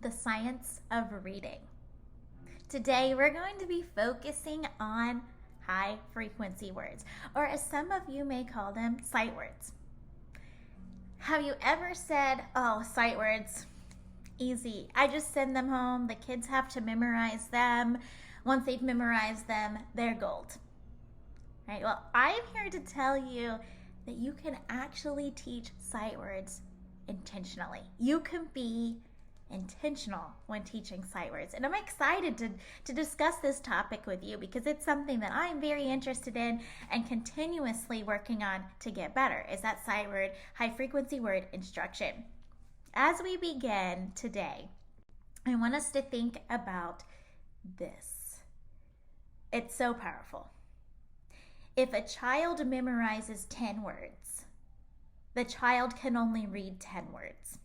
the science of reading. Today we're going to be focusing on high frequency words, or as some of you may call them, sight words. Have you ever said, oh, sight words, easy, I just send them home, the kids have to memorize them, once they've memorized them, they're gold. Right? Well, I'm here to tell you that you can actually teach sight words intentionally. You can be intentional when teaching sight words. And I'm excited to discuss this topic with you because it's something that I'm very interested in and continuously working on to get better, is that sight word, high frequency word instruction. As we begin today, I want us to think about this. It's so powerful. If a child memorizes 10 words, the child can only read 10 words.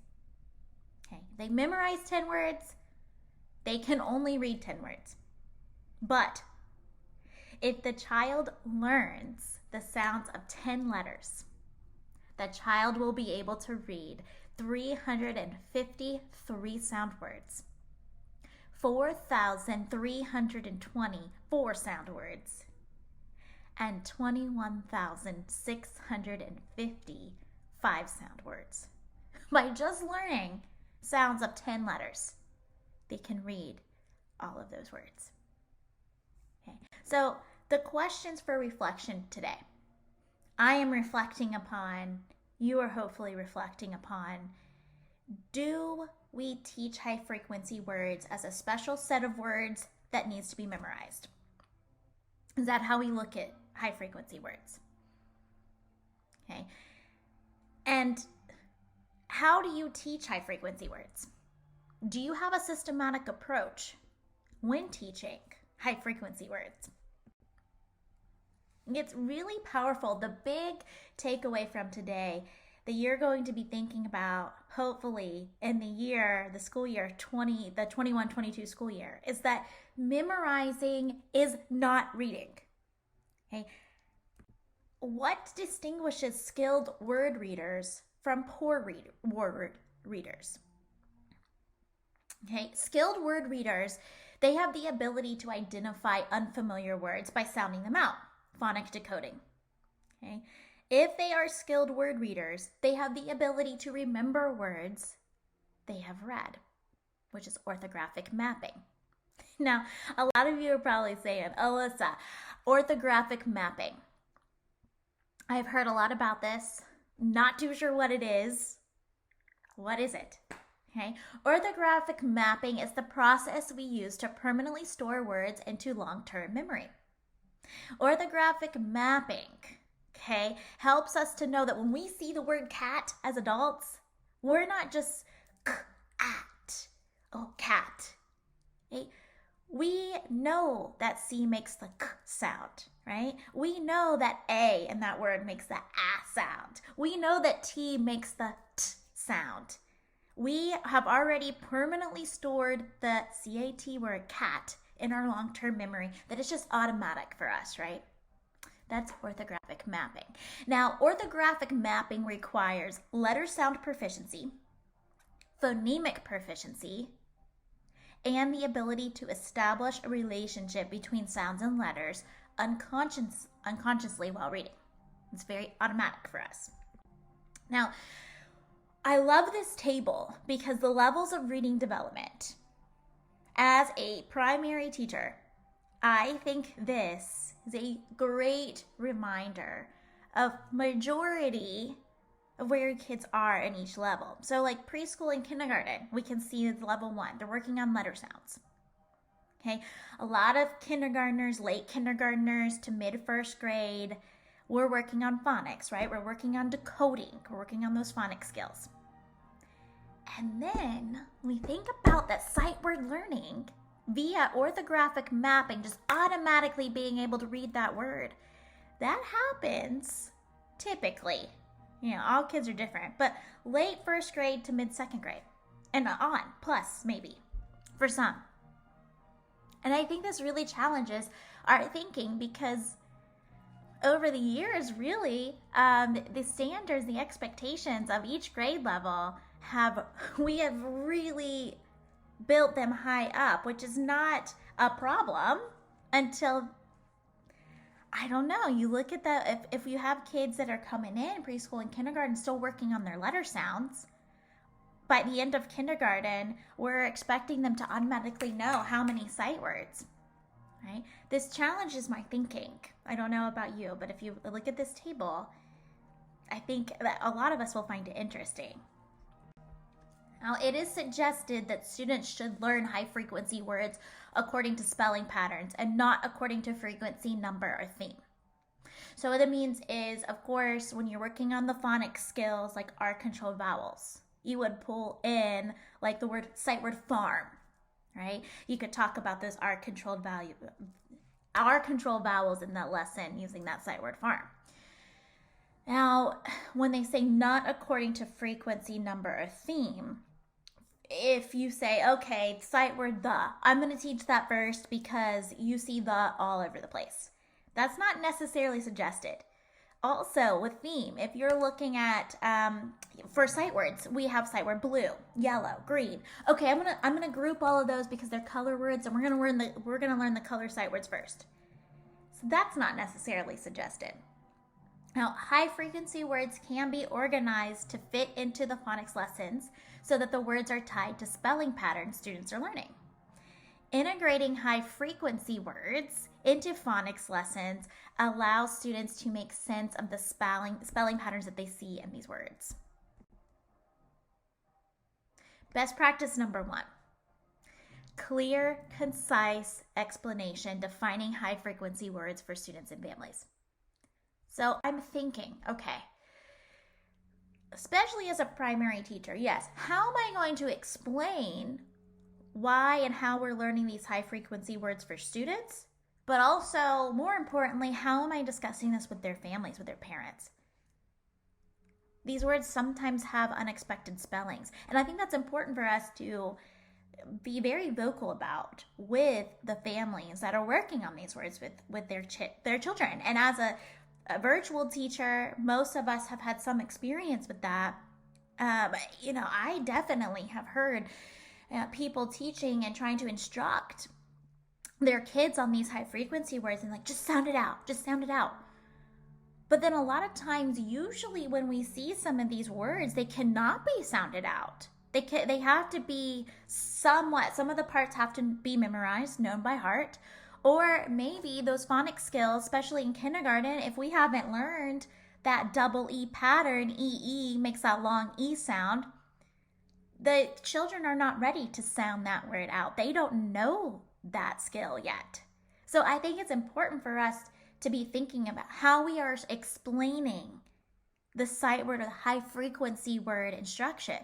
Okay, they memorize 10 words, they can only read 10 words. But if the child learns the sounds of 10 letters, the child will be able to read 353 sound words, 4,324 sound words, and 21,655 sound words. By just learning sounds of 10 letters, they can read all of those words. Okay. So the questions for reflection today, I am reflecting upon, you are hopefully reflecting upon, do we teach high frequency words as a special set of words that needs to be memorized? Is that how we look at high frequency words? Okay. And how do you teach high frequency words? Do you have a systematic approach when teaching high frequency words? It's really powerful. The big takeaway from today that you're going to be thinking about, hopefully, in the school year, the 21-22 school year, is that memorizing is not reading. Okay? What distinguishes skilled word readers from poor word readers? Okay, skilled word readers, they have the ability to identify unfamiliar words by sounding them out, phonic decoding. Okay, if they are skilled word readers, they have the ability to remember words they have read, which is orthographic mapping. Now, a lot of you are probably saying, Alyssa, orthographic mapping. I've heard a lot about this. Not too sure what it is. What is it? Okay. Orthographic mapping is the process we use to permanently store words into long-term memory. Orthographic mapping, okay, helps us to know that when we see the word cat as adults, we're not just cat, oh, cat. Okay? We know that C makes the k sound, right? We know that A in that word makes the a sound. We know that T makes the t sound. We have already permanently stored the CAT word cat in our long-term memory that is just automatic for us, right? That's orthographic mapping. Now, orthographic mapping requires letter sound proficiency, phonemic proficiency, and the ability to establish a relationship between sounds and letters unconsciously while reading. It's very automatic for us. Now, I love this table because the levels of reading development, as a primary teacher, I think this is a great reminder of majority of where your kids are in each level. So like preschool and kindergarten, we can see level 1. They're working on letter sounds. Okay, a lot of kindergartners, late kindergartners to mid first grade, we're working on phonics, right? We're working on decoding. We're working on those phonics skills. And then we think about that sight word learning via orthographic mapping, just automatically being able to read that word. That happens typically. You know, all kids are different, but late first grade to mid second grade and on, plus maybe for some. And I think this really challenges our thinking because over the years, really, the standards, the expectations of each grade level we have really built them high up, which is not a problem until, I don't know, you look at that, if you have kids that are coming in preschool and kindergarten still working on their letter sounds, by the end of kindergarten, we're expecting them to automatically know how many sight words, right? This challenges my thinking. I don't know about you, but if you look at this table, I think that a lot of us will find it interesting. Now, it is suggested that students should learn high-frequency words according to spelling patterns and not according to frequency, number, or theme. So what it means is, of course, when you're working on the phonics skills like R-controlled vowels, you would pull in like the word sight word farm, right? You could talk about those R-controlled vowels in that lesson using that sight word farm. Now, when they say not according to frequency, number, or theme, if you say, okay, sight word the, I'm going to teach that first because you see the all over the place. That's not necessarily suggested. Also, with theme, if you're looking at, for sight words, we have sight word blue, yellow, green. Okay, I'm gonna group all of those because they're color words, and we're gonna learn the color sight words first. So that's not necessarily suggested. Now, high frequency words can be organized to fit into the phonics lessons so that the words are tied to spelling patterns students are learning. Integrating high frequency words into phonics lessons allows students to make sense of the spelling patterns that they see in these words. Best practice number 1. Clear, concise explanation defining high frequency words for students and families. So I'm thinking, okay, especially as a primary teacher, yes, how am I going to explain why and how we're learning these high frequency words for students? But also, more importantly, how am I discussing this with their families, with their parents? These words sometimes have unexpected spellings, and I think that's important for us to be very vocal about with the families that are working on these words with their children. And as a virtual teacher, most of us have had some experience with that. I definitely have heard people teaching and trying to instruct their kids on these high frequency words and like, just sound it out. But then a lot of times, usually when we see some of these words, they cannot be sounded out. They have to be some of the parts have to be memorized, known by heart, or maybe those phonics skills, especially in kindergarten, if we haven't learned that double E pattern, EE makes that long E sound, the children are not ready to sound that word out. They don't know that skill yet. So I think it's important for us to be thinking about how we are explaining the sight word or the high frequency word instruction.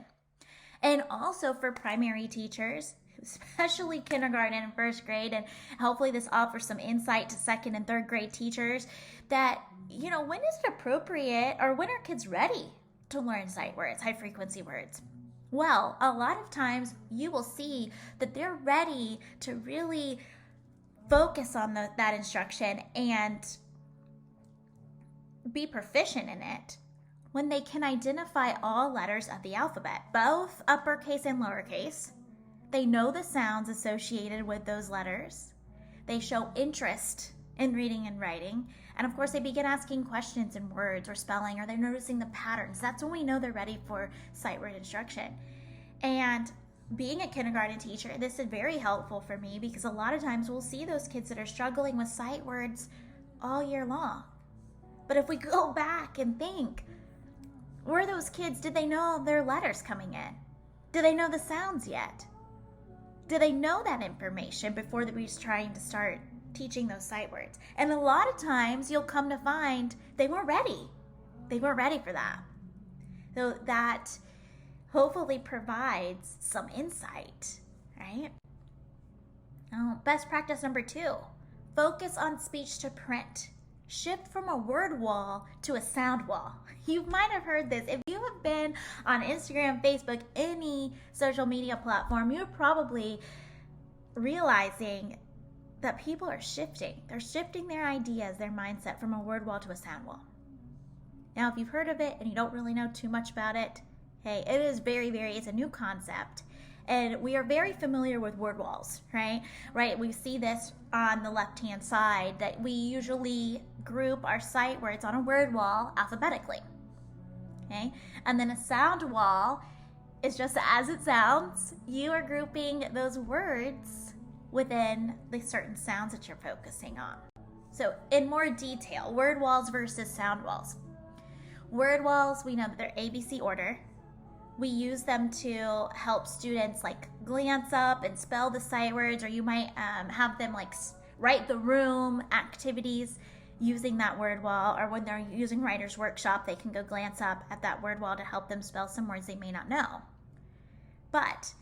And also for primary teachers, especially kindergarten and first grade, and hopefully this offers some insight to second and third grade teachers that, when is it appropriate or when are kids ready to learn sight words, high frequency words? Well, a lot of times you will see that they're ready to really focus on that instruction and be proficient in it when they can identify all letters of the alphabet, both uppercase and lowercase. They know the sounds associated with those letters. They show interest in reading and writing. And of course, they begin asking questions in words or spelling, or they're noticing the patterns. That's when we know they're ready for sight word instruction. And being a kindergarten teacher, this is very helpful for me because a lot of times we'll see those kids that are struggling with sight words all year long. But if we go back and think, were those kids, did they know their letters coming in? Do they know the sounds yet? Do they know that information before we was trying to start teaching those sight words? And a lot of times you'll come to find they weren't ready. They weren't ready for that. So that hopefully provides some insight, right? Now, best practice number 2, focus on speech to print. Shift from a word wall to a sound wall. You might have heard this. If you have been on Instagram, Facebook, any social media platform, you're probably realizing that people are shifting. They're shifting their ideas, their mindset from a word wall to a sound wall. Now, if you've heard of it and you don't really know too much about it, hey, it is it's a new concept. And we are very familiar with word walls, right? Right, we see this on the left-hand side that we usually group our sight words on a word wall alphabetically, okay? And then a sound wall is just as it sounds. You are grouping those words within the certain sounds that you're focusing on. So in more detail, word walls versus sound walls. Word walls, we know that they're ABC order. We use them to help students like glance up and spell the sight words, or you might have them like write the room activities using that word wall, or when they're using Writer's Workshop, they can go glance up at that word wall to help them spell some words they may not know. But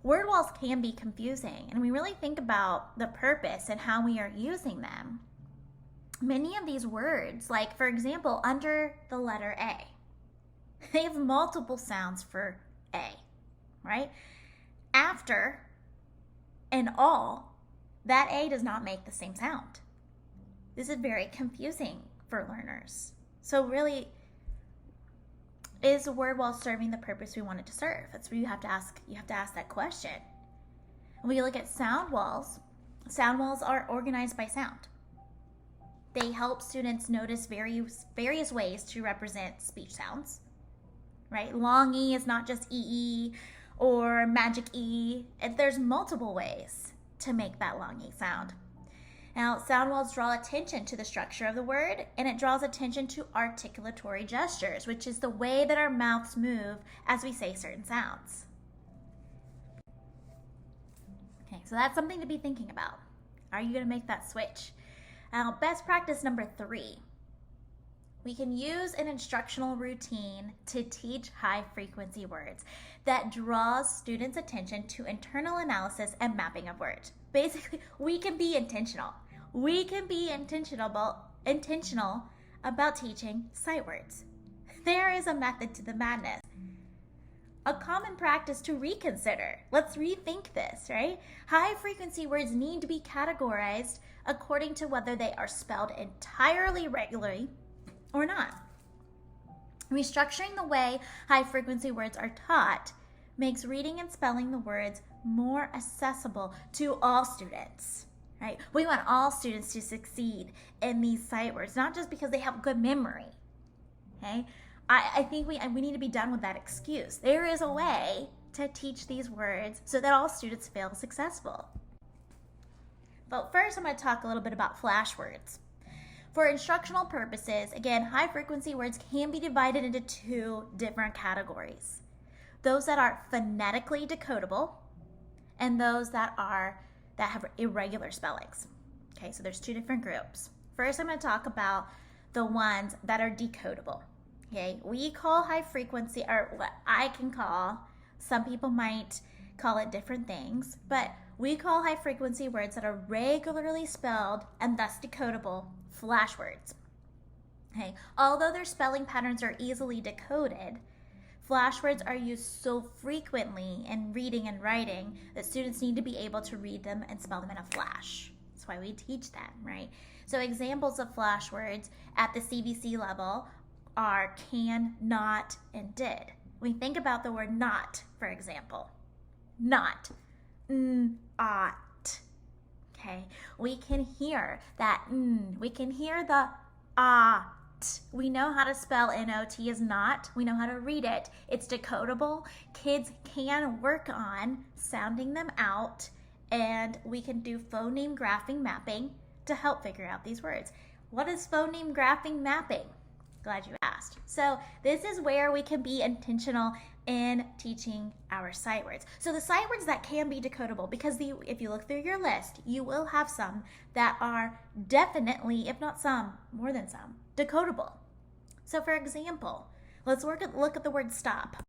word walls can be confusing, and we really think about the purpose and how we are using them. Many of these words, like for example, under the letter A, they have multiple sounds for A, right? After and all, that A does not make the same sound. This is very confusing for learners. So really, is a word wall serving the purpose we want it to serve? That's where you have to ask that question. When you look at sound walls are organized by sound. They help students notice various ways to represent speech sounds, right? Long E is not just EE or magic E. There's multiple ways to make that long E sound. Now, sound walls draw attention to the structure of the word, and it draws attention to articulatory gestures, which is the way that our mouths move as we say certain sounds. Okay, so that's something to be thinking about. Are you going to make that switch? Now, best practice number 3. We can use an instructional routine to teach high-frequency words that draws students' attention to internal analysis and mapping of words. Basically, we can be intentional. We can be intentional about teaching sight words. There is a method to the madness. A common practice to reconsider. Let's rethink this, right? High-frequency words need to be categorized according to whether they are spelled entirely regularly or not. Restructuring the way high-frequency words are taught makes reading and spelling the words more accessible to all students, right? We want all students to succeed in these sight words, not just because they have good memory, okay? I think we need to be done with that excuse. There is a way to teach these words so that all students feel successful. But first, I'm going to talk a little bit about flash words. For instructional purposes, again, high-frequency words can be divided into 2 different categories. Those that are phonetically decodable and those that have irregular spellings. Okay, so there's 2 different groups. First, I'm going to talk about the ones that are decodable. Okay, we call high frequency, or what I can call, some people might call it different things, but we call high frequency words that are regularly spelled and thus decodable flash words. Okay, although their spelling patterns are easily decoded, flash words are used so frequently in reading and writing that students need to be able to read them and spell them in a flash. That's why we teach them, right? So examples of flash words at the CBC level are can, not, and did. We think about the word not, for example. Not, ought. Okay, we can hear that we can hear the ought. We know how to spell N-O-T as not. We know how to read it. It's decodable. Kids can work on sounding them out, and we can do phoneme graphing mapping to help figure out these words. What is phoneme graphing mapping? Glad you asked. So this is where we can be intentional in teaching our sight words. So the sight words that can be decodable, because if you look through your list, you will have some that are definitely, if not some, more than some, decodable. So for example, let's look at the word stop.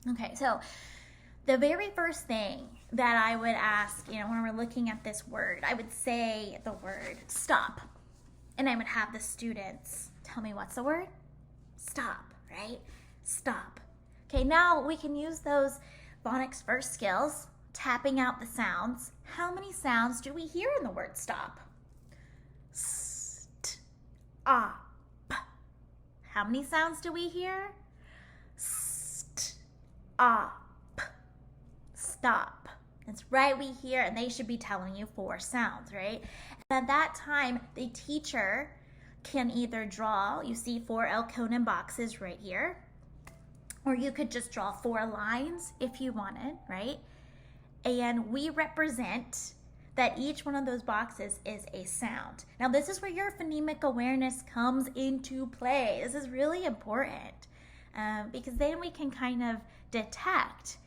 Okay, so the very first thing that I would ask, when we're looking at this word, I would say the word stop. And I would have the students tell me, what's the word? Stop, right? Stop. Okay, now we can use those phonics first skills, tapping out the sounds. How many sounds do we hear in the word stop? St, op. How many sounds do we hear? St, op. stop. That's right, we hear, and they should be telling you 4 sounds, right? And at that time, the teacher can either draw, you see 4 Elkonin boxes right here, or you could just draw 4 lines if you wanted, right? And we represent that each one of those boxes is a sound. Now, this is where your phonemic awareness comes into play. This is really important because then we can kind of detect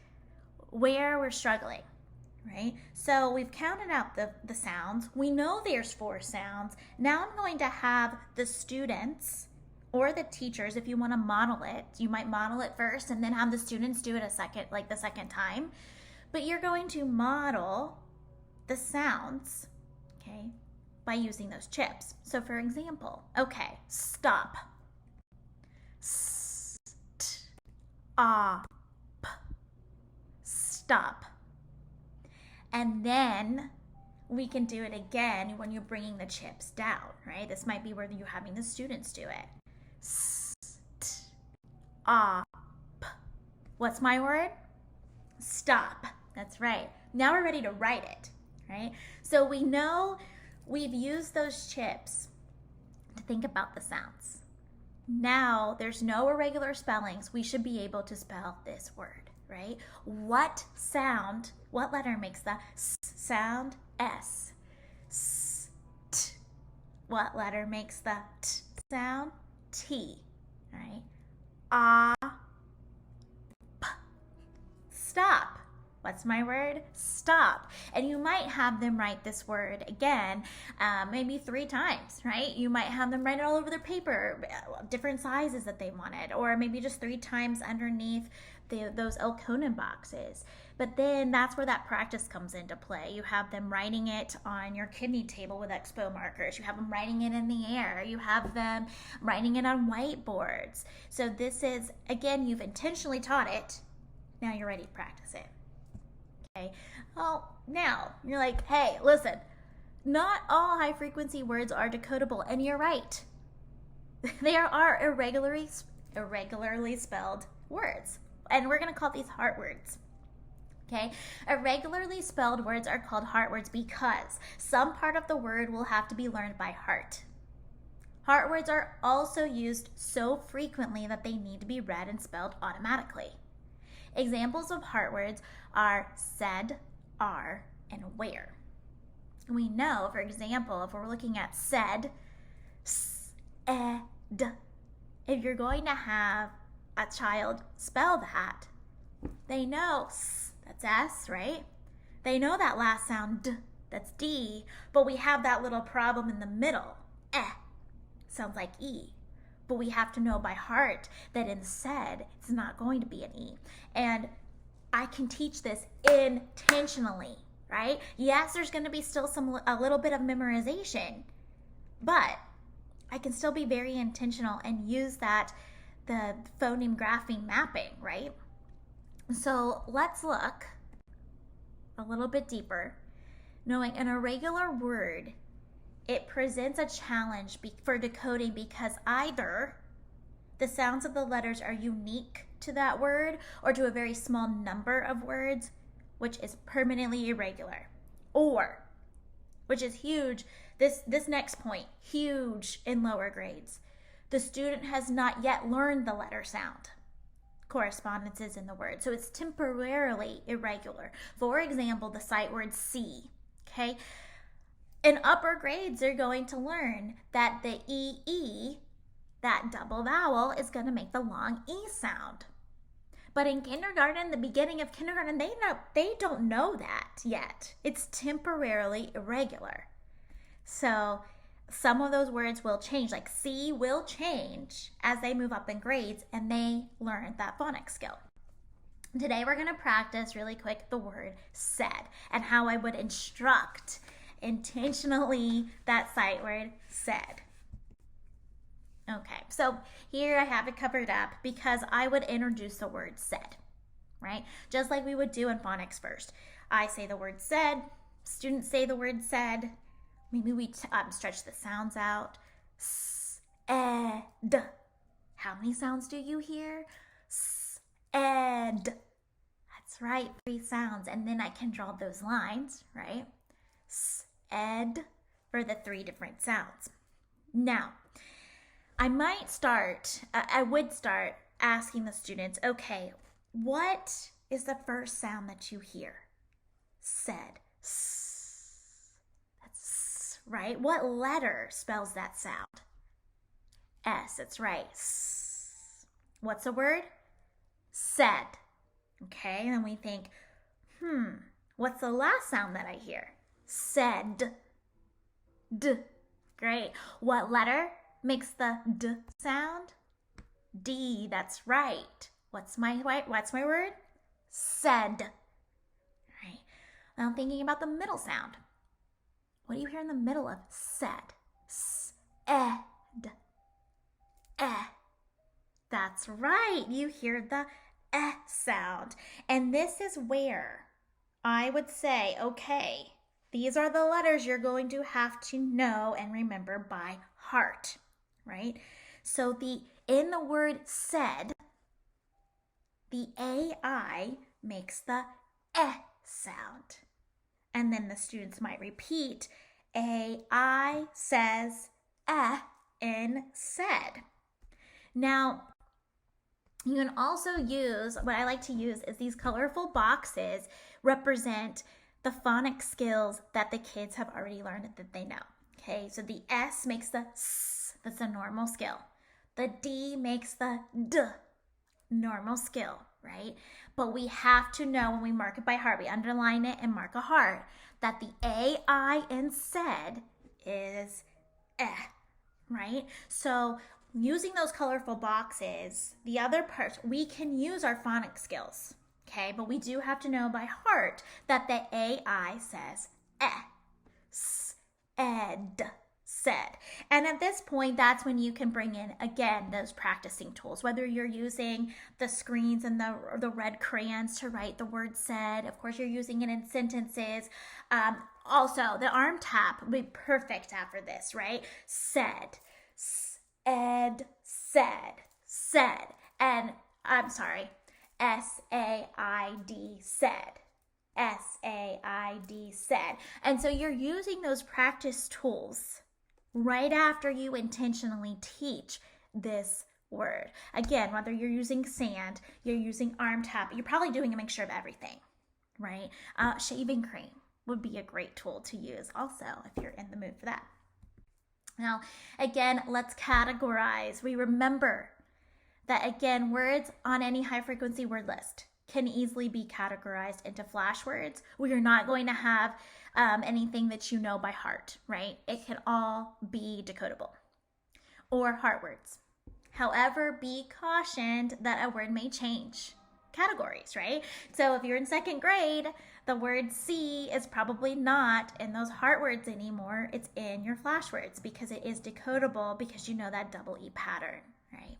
where we're struggling, right? So we've counted out the sounds. We know there's 4 sounds. Now I'm going to have the students or the teachers, if you want to model it, you might model it first and then have the students do it the second time. But you're going to model the sounds, okay, by using those chips. So for example, okay, stop. Stop. Stop. And then we can do it again when you're bringing the chips down, right? This might be where you're having the students do it. Stop. What's my word? Stop. That's right. Now we're ready to write it, right? So we know we've used those chips to think about the sounds. Now there's no irregular spellings. We should be able to spell this word, right? What sound, what letter makes the S sound? S. St. What letter makes the T sound? T, right? Ah. P. Stop. What's my word? Stop. And you might have them write this word again, maybe 3 times, right? You might have them write it all over their paper, different sizes that they wanted, or maybe just 3 times underneath those Elkonin boxes. But then that's where that practice comes into play. You have them writing it on your kidney table with expo markers. You have them writing it in the air. You have them writing it on whiteboards. So this is, again, you've intentionally taught it. Now you're ready to practice it. Okay. Well, now you're like, hey, listen, not all high frequency words are decodable, and you're right. There are irregularly spelled words, and we're going to call these heart words. Okay, irregularly spelled words are called heart words because some part of the word will have to be learned by heart. Heart words are also used so frequently that they need to be read and spelled automatically. Examples of heart words are said, are, and where. We know, for example, if we're looking at said, said, if you're going to have a child spell that, they know that's S, right? They know that last sound D, that's D, but we have that little problem in the middle. Sounds like E. But we have to know by heart that in said, it's not going to be an E. And I can teach this intentionally, right? Yes, there's going to be still a little bit of memorization, but I can still be very intentional and use the phoneme grapheme mapping, right? So let's look a little bit deeper. Knowing an irregular word, it presents a challenge for decoding because either the sounds of the letters are unique to that word or to a very small number of words, which is permanently irregular, or, which is huge, this next point, huge in lower grades, the student has not yet learned the letter sound correspondences in the word, so it's temporarily irregular. For example, the sight word see, okay? In upper grades, they're going to learn that the E, that double vowel, is going to make the long E sound. But in kindergarten, the beginning of kindergarten, they don't know that yet. It's temporarily irregular. So some of those words will change, like C will change as they move up in grades and they learn that phonics skill. Today we're going to practice really quick the word said and how I would instruct intentionally that sight word said. Okay, so here I have it covered up because I would introduce the word said, right? Just like we would do in phonics first. I say the word said, students say the word said, maybe we stretch the sounds out. S-ed. How many sounds do you hear? S-ed. That's That's right, 3 sounds. And then I can draw those lines, right? S, ed, for the 3 different sounds. Now, I would start asking the students, okay, what is the first sound that you hear? Said. S. That's S, right? What letter spells that sound? S, that's right. S. What's the word? Said. Okay, and then we think, what's the last sound that I hear? Said. D. Great. What letter makes the D sound? D, that's right. What's my word? Said. Right. Now I'm thinking about the middle sound. What do you hear in the middle of said? S-ed. Eh. That's right. You hear the eh sound. And this is where I would say, okay, these are the letters you're going to have to know and remember by heart, right? So in the word said, the AI makes the eh sound. And then the students might repeat, AI says eh in said. Now, you can also use, what I like to use is these colorful boxes represent the phonics skills that the kids have already learned that they know. Okay, so the S makes the S, that's a normal skill. The D makes the D, normal skill, right? But we have to know when we mark it by heart, we underline it and mark a heart, that the AI in said is eh, right? So using those colorful boxes, the other parts, we can use our phonics skills, okay? But we do have to know by heart that the AI says eh, ed, said. And at this point, that's when you can bring in, again, those practicing tools, whether you're using the screens and the red crayons to write the word said. Of course, you're using it in sentences. Also, the arm tap would be perfect after this, right? Said, ed, said, and I'm sorry, S-A-I-D, said, S-A-I-D, said. And so you're using those practice tools right after you intentionally teach this word. Again, whether you're using sand, you're using arm tap, you're probably doing a mixture of everything, right? Shaving cream would be a great tool to use also if you're in the mood for that. Now, again, let's categorize. We remember that, again, words on any high frequency word list can easily be categorized into flash words. We are not going to have anything that you know by heart, right? It can all be decodable or heart words. However, be cautioned that a word may change categories, right? So if you're in 2nd grade, the word see is probably not in those heart words anymore. It's in your flash words because it is decodable because you know that double E pattern, right?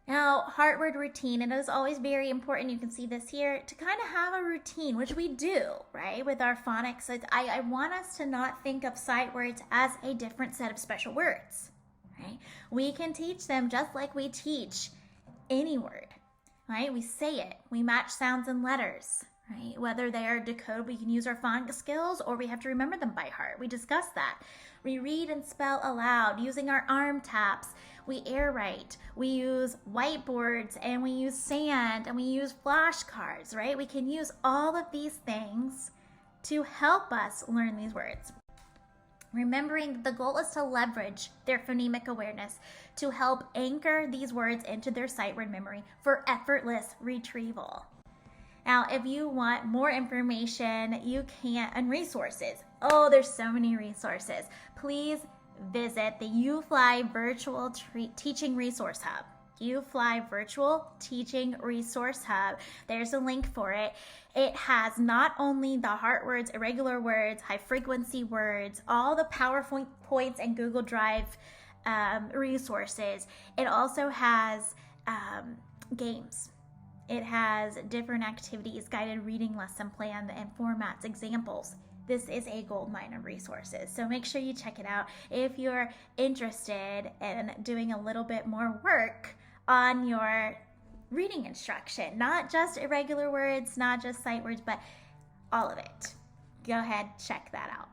Now, heart word routine, and it is always very important, you can see this here, to kind of have a routine, which we do, right, with our phonics. I want us to not think of sight words as a different set of special words, right? We can teach them just like we teach any word, right? We say it, we match sounds and letters, right? Whether they are decodable, we can use our phonics skills, or we have to remember them by heart. We discussed that. We read and spell aloud using our arm taps. We air write. We use whiteboards, and we use sand, and we use flashcards, right? We can use all of these things to help us learn these words. Remembering that the goal is to leverage their phonemic awareness to help anchor these words into their sight word memory for effortless retrieval. Now, if you want more information, and resources. Oh, there's so many resources. Please visit the UFly Virtual Teaching Resource Hub. UFly Virtual Teaching Resource Hub. There's a link for it. It has not only the heart words, irregular words, high frequency words, all the PowerPoint points and Google Drive resources. It also has games. It has different activities, guided reading lesson plan and formats, examples. This is a goldmine of resources. So make sure you check it out if you're interested in doing a little bit more work on your reading instruction, not just irregular words, not just sight words, but all of it. Go ahead, check that out.